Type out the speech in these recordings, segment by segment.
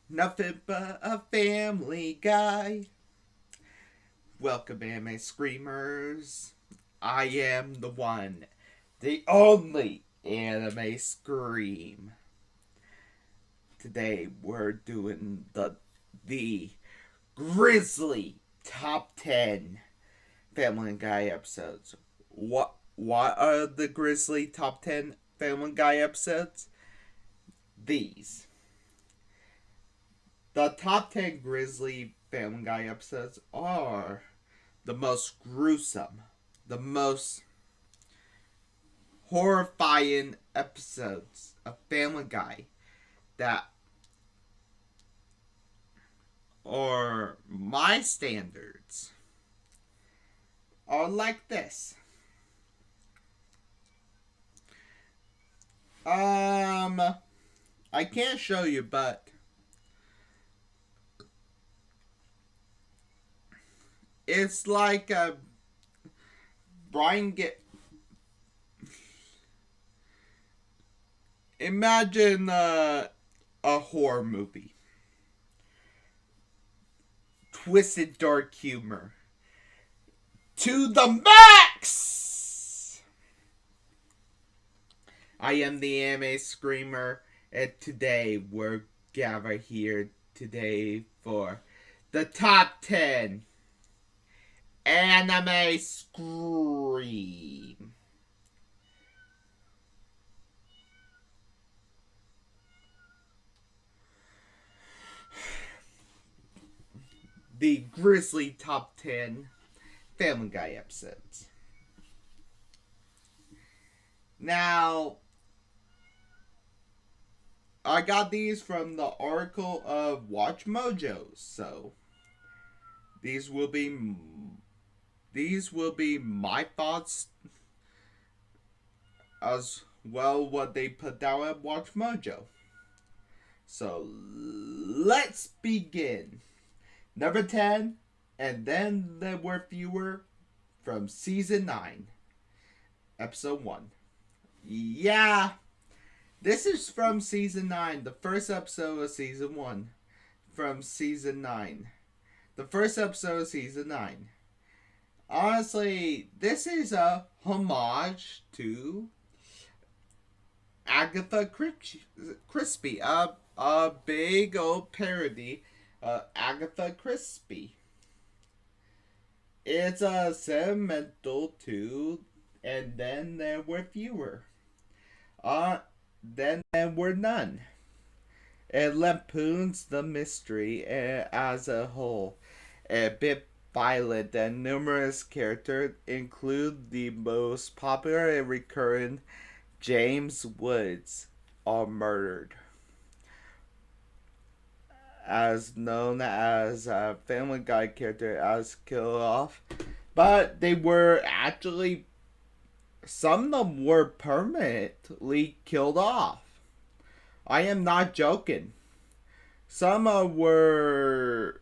Nothing but a family guy. Welcome, anime screamers. I am the one, the only anime scream. Today we're doing the Grisly top 10 Family Guy episodes. What are the Grisly top 10 Family Guy episodes? These. The top 10 Grisly Family Guy episodes are the most gruesome, the most horrifying episodes of Family Guy that are my standards are like this. I can't show you, but it's like Brian get. Imagine a horror movie, twisted dark humor to the max. I am the anime screamer, and today we're gathered here today for the top 10 anime scream. The Grisly top 10 Family Guy episodes. Now, I got these from the article of Watch Mojo, so these will be my thoughts as well what they put down at Watch Mojo. So let's begin. Number 10, and then there were fewer from season 9, episode 1. Yeah, this is from season 9, the first episode of season 1 from season 9. The first episode of season 9. Honestly, this is a homage to Agatha Christie, a big old parody of Agatha Christie. It's a sentimental too, and then there were fewer. Then there were none. It lampoons the mystery as a whole. A bit violent, and numerous characters include the most popular and recurring James Woods are murdered, as known as a Family Guy character as killed off, but they were actually, some of them were permanently killed off. I am not joking. Some were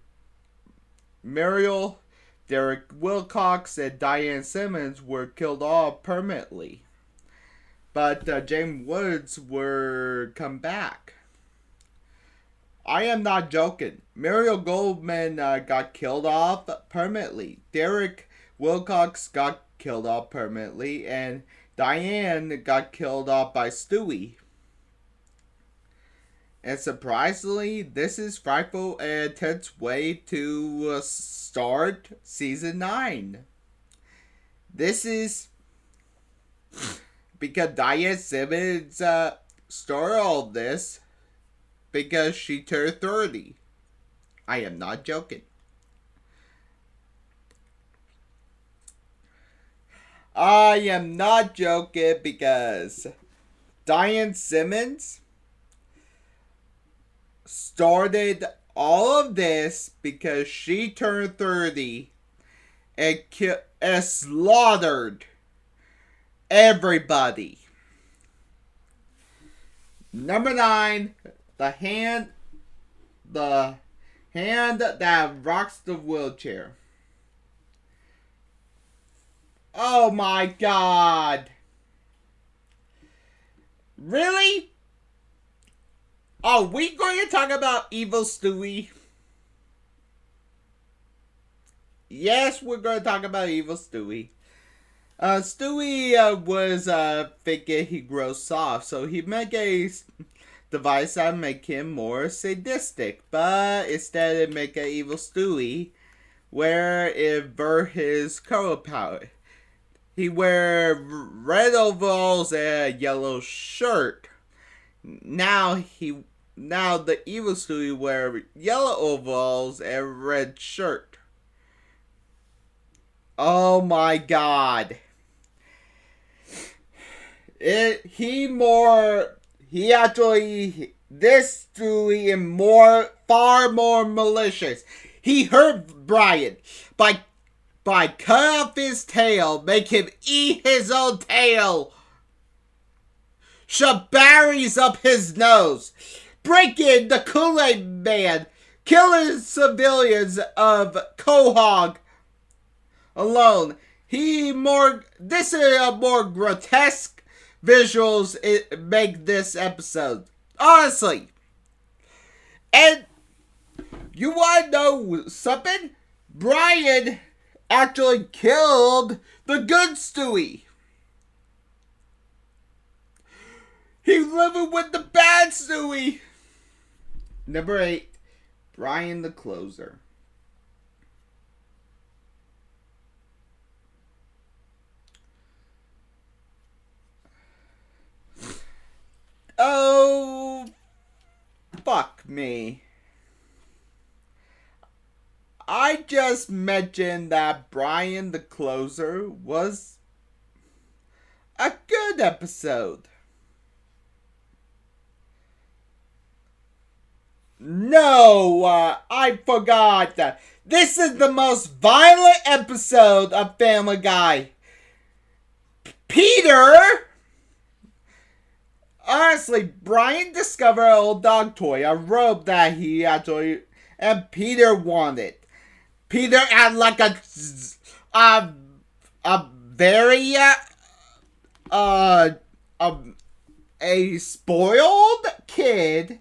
Muriel, Derek Wilcox, and Diane Simmons were killed off permanently. But James Woods were come back. I am not joking. Muriel Goldman got killed off permanently. Derek Wilcox got killed off permanently. And Diane got killed off by Stewie. And surprisingly, this is frightful and intense way to start season 9. This is because Diane Simmons started all this because she turned 30. I am not joking. I am not joking because Diane Simmons started all of this because she turned 30 and slaughtered everybody. Number 9, the hand that rocks the wheelchair. Oh my god. Really? Are we going to talk about evil Stewie? Yes, we're going to talk about evil Stewie. Stewie was thinking he grows soft, so he make a device that make him more sadistic. But instead, it make an evil Stewie, where it invert his color palette. He wear red overalls and a yellow shirt. Now the evil Stewie wear yellow overalls and red shirt. Oh my god. This Stewie is far more malicious. He hurt Brian by cutting off his tail, make him eat his own tail. Shove berries up his nose, breaking the Kool-Aid Man, killing civilians of Quahog alone. This is a more grotesque visuals it make this episode. Honestly. And you wanna know something? Brian actually killed the good Stewie. He's living with the bad Stewie. Number 8, Brian the Closer. Oh, fuck me. I just mentioned that Brian the Closer was a good episode. No, I forgot. This is the most violent episode of Family Guy. Peter! Honestly, Brian discovered an old dog toy, a robe that he actually, and Peter wanted. Peter had like a very, a spoiled kid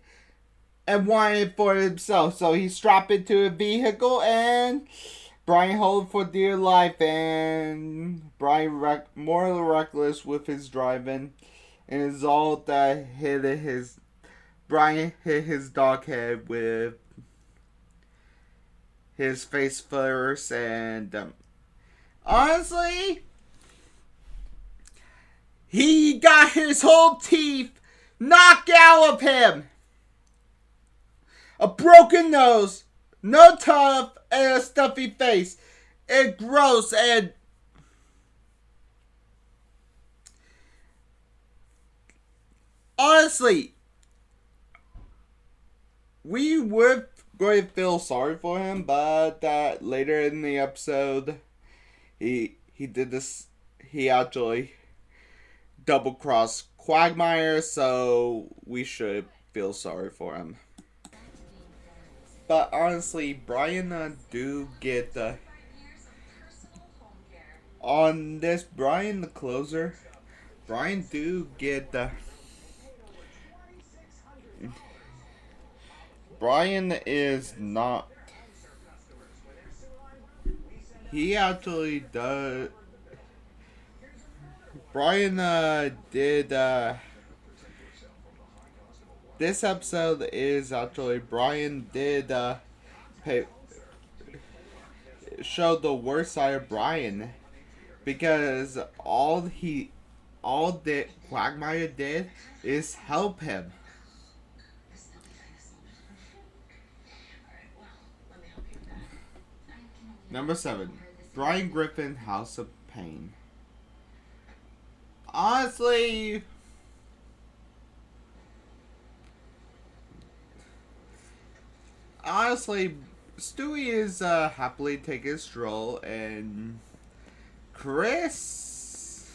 and wanted it for himself. So he strapped it to a vehicle and Brian held for dear life, and Brian more reckless with his driving. And it's all that Brian hit his dog head with his face first, and honestly, he got his whole teeth knocked out of him. A broken nose, no teeth, and a stuffy face. It's gross, and honestly, we were going to feel sorry for him, but that later in the episode, he did this. He actually double crossed Quagmire, so we should feel sorry for him. But honestly, Brian do get the on this Brian the Closer. Brian do get the. Brian is not. He actually does. Brian did. This episode is actually Brian did show the worst side of Brian, because all that Quagmire did is help him. Number 7, Brian Griffin, House of Pain. Honestly, Stewie is happily taking a stroll, and Chris,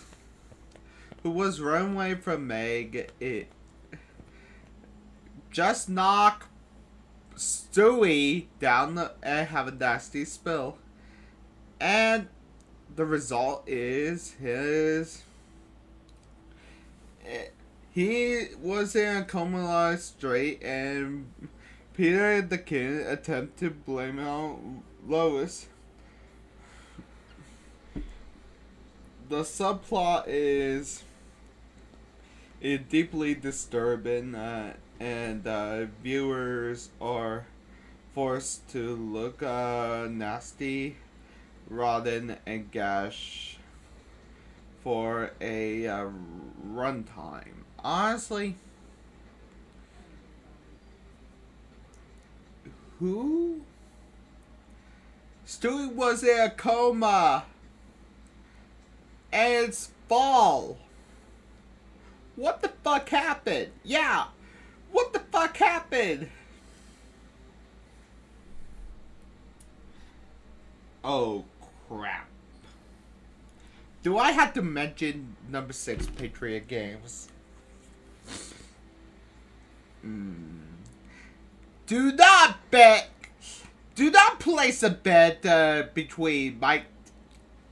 who was running away from Meg, it just knocked Stewie down and have a nasty spill. And the result is He was in a coma straight, and Peter the kid attempt to blame it on Lois. The subplot is deeply disturbing, and viewers are forced to look nasty, rotten, and gash for a runtime. Honestly, who? Stewie was in a coma, and it's fall. What the fuck happened? Yeah, what the fuck happened? Oh crap. Do I have to mention number 6 Patriot Games? Do not bet. Do not place a bet between Mike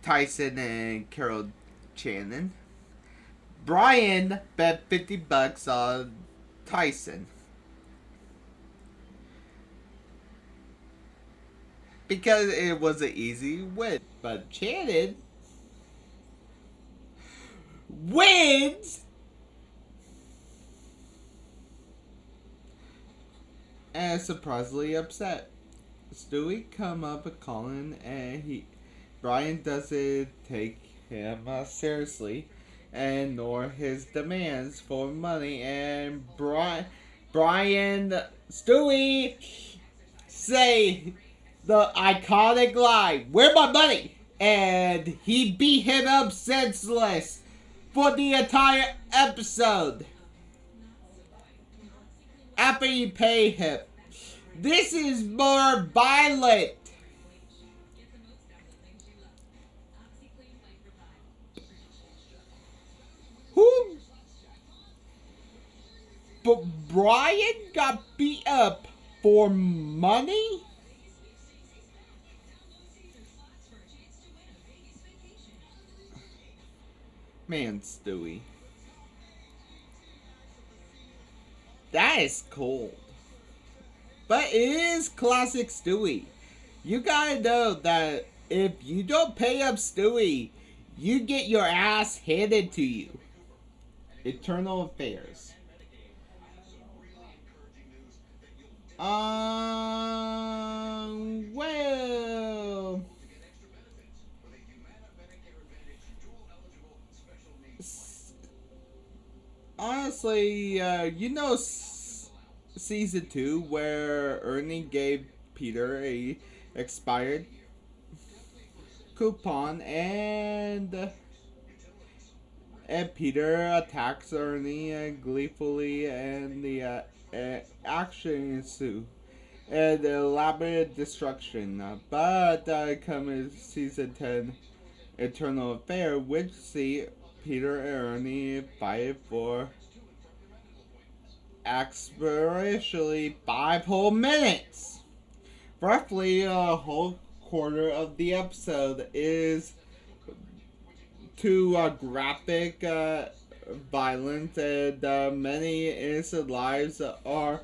Tyson and Carol Channing. Brian bet $50 on Tyson. Because it was an easy win. But Channing wins and surprisingly upset. Stewie come up with Colin, and Brian doesn't take him seriously, and nor his demands for money. And Stewie say the iconic line, "Where's my money?" And he beat him up senseless for the entire episode after he paid him. This is more violent. Who? But Brian got beat up for money? Man, Stewie. That is cold. But it is classic Stewie. You gotta know that if you don't pay up Stewie, you get your ass handed to you. Eternal Affairs. Well... Honestly, season 2 where Ernie gave Peter a expired coupon, and Peter attacks Ernie gleefully, and the action ensues and elaborate destruction. But comes season 10 Eternal Affair, which see Peter and Ernie fight for experientially 5 whole minutes. Roughly a whole quarter of the episode is to graphic violence, and many innocent lives are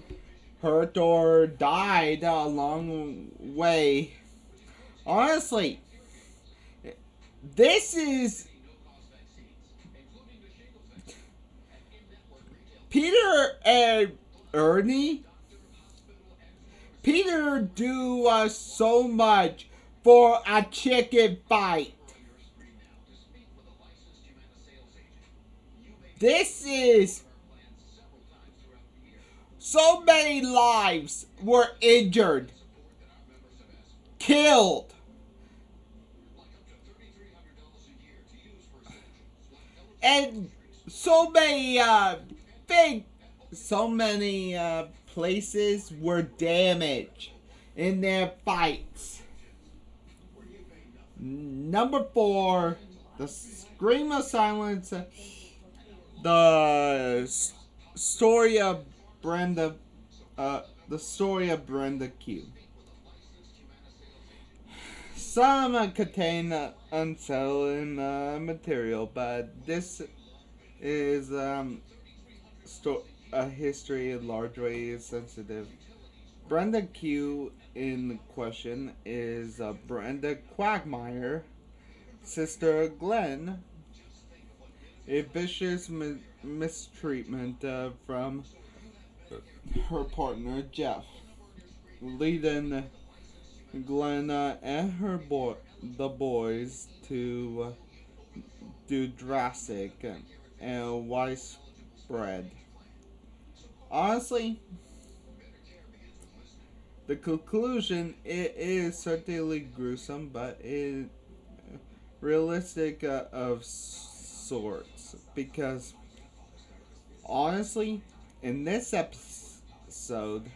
hurt or died along the way. Honestly, this is Peter and Ernie. Peter do so much for a chicken fight. This is so many lives were injured, killed. And so many places were damaged in their fights. Number 4, the Scream of Silence, the story of Brenda Q. Some contain unsettling material, but this is a history in large ways sensitive. Brenda Q in question is Brenda Quagmire, sister Glenn, a vicious mistreatment from her partner Jeff, leading Glenn and the boys to do drastic and widespread. Honestly, the conclusion it is certainly gruesome, but it realistic of sorts because honestly, in this episode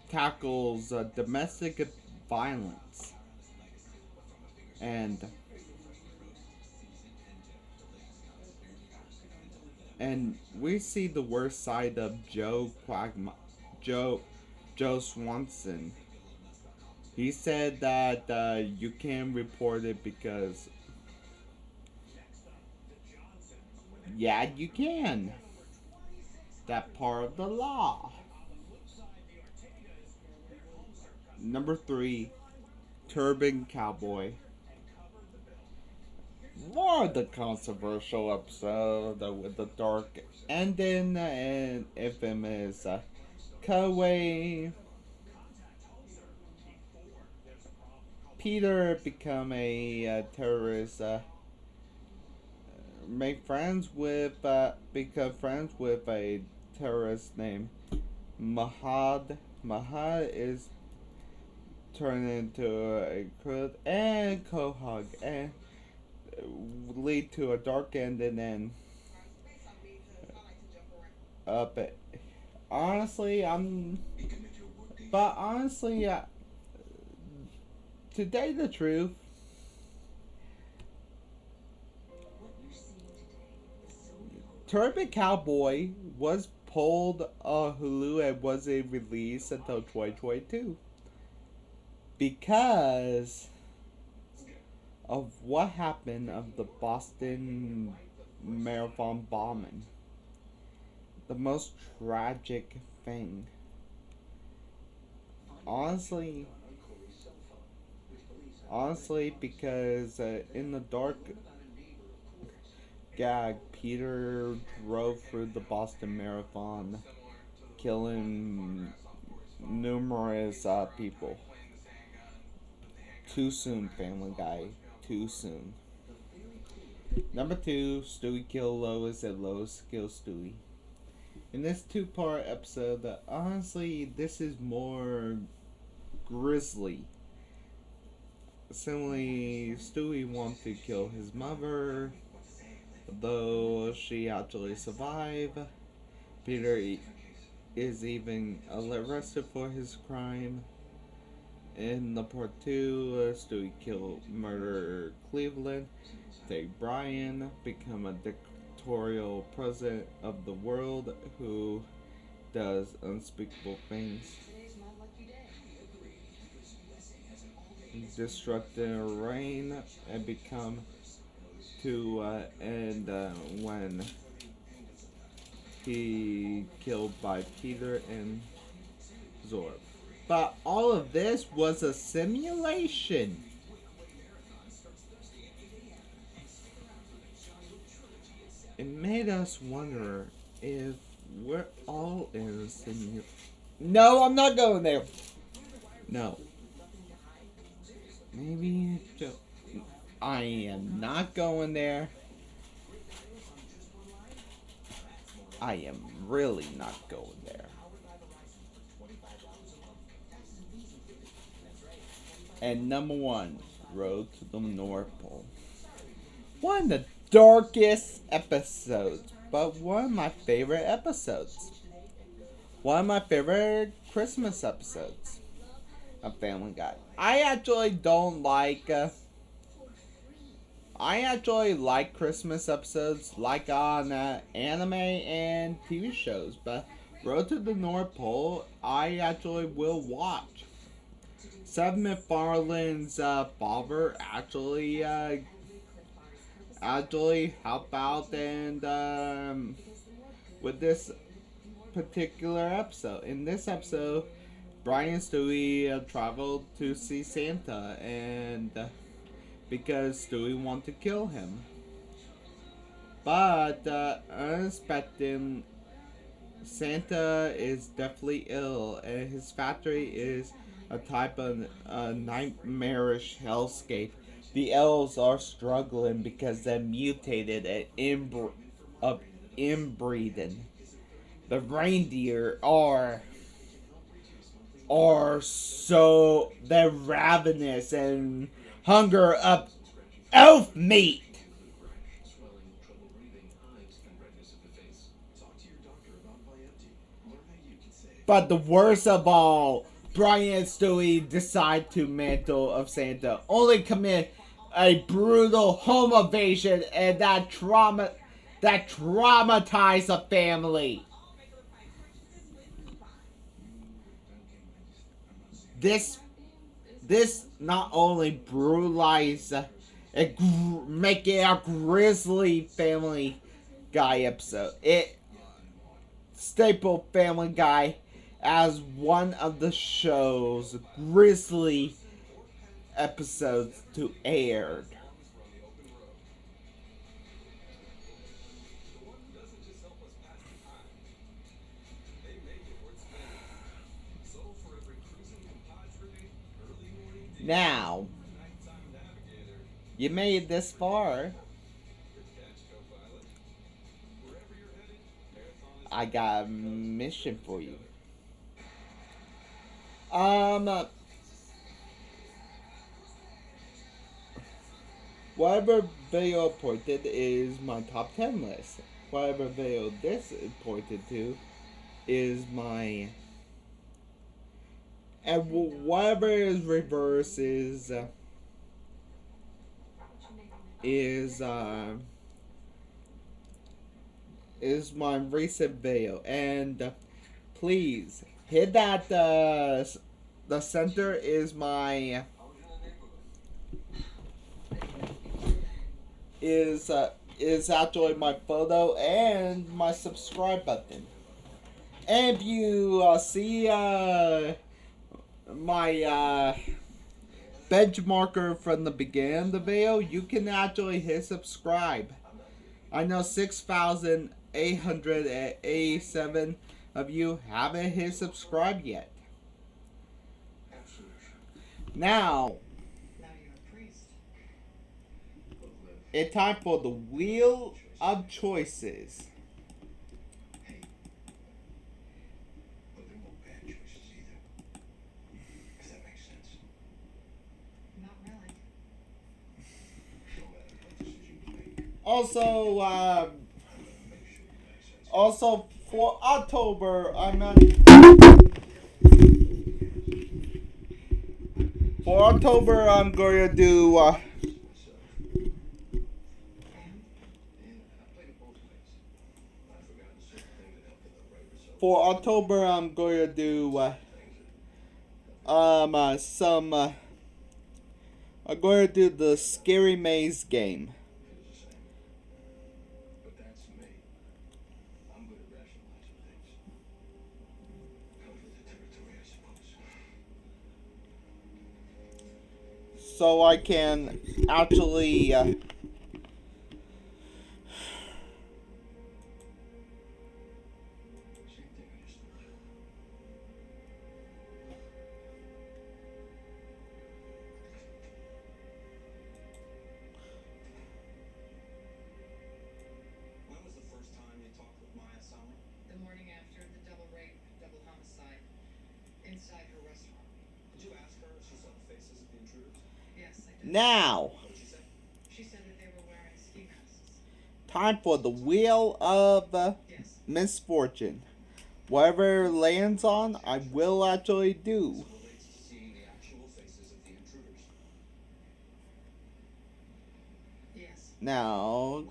tackles domestic violence and we see the worst side of Joe Swanson. He said that you can't report it because yeah, you can. That part of the law. Number 3, Turban Cowboy. More of the controversial episode with the dark ending and infamous cutaway. Peter become a terrorist. Become friends with a terrorist named Mahad. Mahad is turned into a Kurd and Kohog and lead to a dark ending and but honestly to tell you the truth, Turban Cowboy was pulled on Hulu and wasn't released until 2022 because of what happened of the Boston Marathon bombing. The most tragic thing. Honestly, because in the dark gag, Peter drove through the Boston Marathon, killing numerous people. Too soon, Family Guy. Too soon. Number 2, Stewie kills Lois and Lois kills Stewie. In this 2-part episode, honestly, this is more grisly. Similarly, Stewie wants to kill his mother, though she actually survived. Peter is even arrested for his crime. In the part 2, Stewie murder Cleveland. Take Brian, become a dictatorial president of the world who does unspeakable things. Destructive reign and become when he killed by Peter and Zorb. But all of this was a simulation. It made us wonder if we're all in a simulation. No, I'm not going there. No. Maybe just... I am not going there. I am really not going there. And number 1, Road to the North Pole. One of the darkest episodes, but one of my favorite episodes. One of my favorite Christmas episodes of Family Guy. I actually like Christmas episodes like on anime and TV shows, but Road to the North Pole I actually will watch. Seth MacFarlane's father actually help out and with this particular episode. In this episode, Brian and Stewie traveled to see Santa, and because Stewie wanted to kill him. But unexpected, Santa is definitely ill, and his factory is a type of nightmarish hellscape. The elves are struggling because they mutated and inbreeding. The reindeer are so they're ravenous and hunger up elf meat. But the worst of all, Brian and Stewie decide to mantle of Santa, only commit a brutal home invasion, and that traumatized the family. This not only brutalized it make it a Grisly Family Guy episode. It staple Family Guy as one of the show's Grisly episodes to air. Now, you made it this far. I got a mission for you. Whatever video pointed is my top 10 list. Whatever video this is pointed to is my. And whatever is reverse is my recent video. And please hit that. The center is my. Is actually my photo and my subscribe button. And if you see my benchmarker from the beginning of the video, you can actually hit subscribe. I know 6,887 of you haven't hit subscribe yet. Now, it's time for the Wheel of Choices. Also for October, I'm going to do. For October, I'm going to do some. I'm going to do the Scary Maze game. So I can actually. Now, time for the Wheel of Misfortune. Whatever lands on, I will actually do. Now,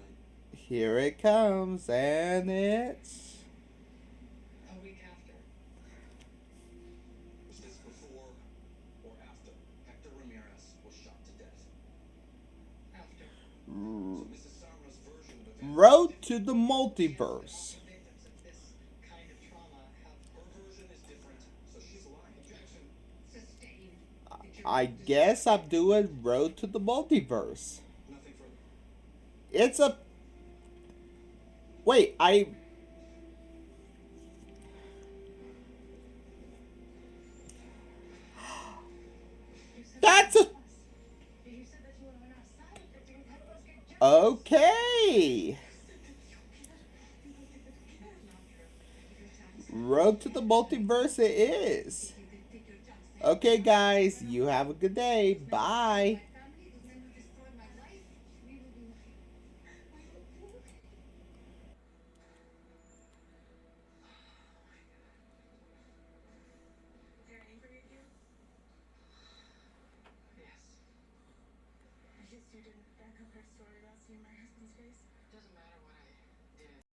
here it comes, and it's. Road to the Multiverse. I guess I'm doing Road to the Multiverse. It's a. Wait, I. That's a. Okay. Road to the Multiverse it is. Okay, guys, you have a good day. Bye.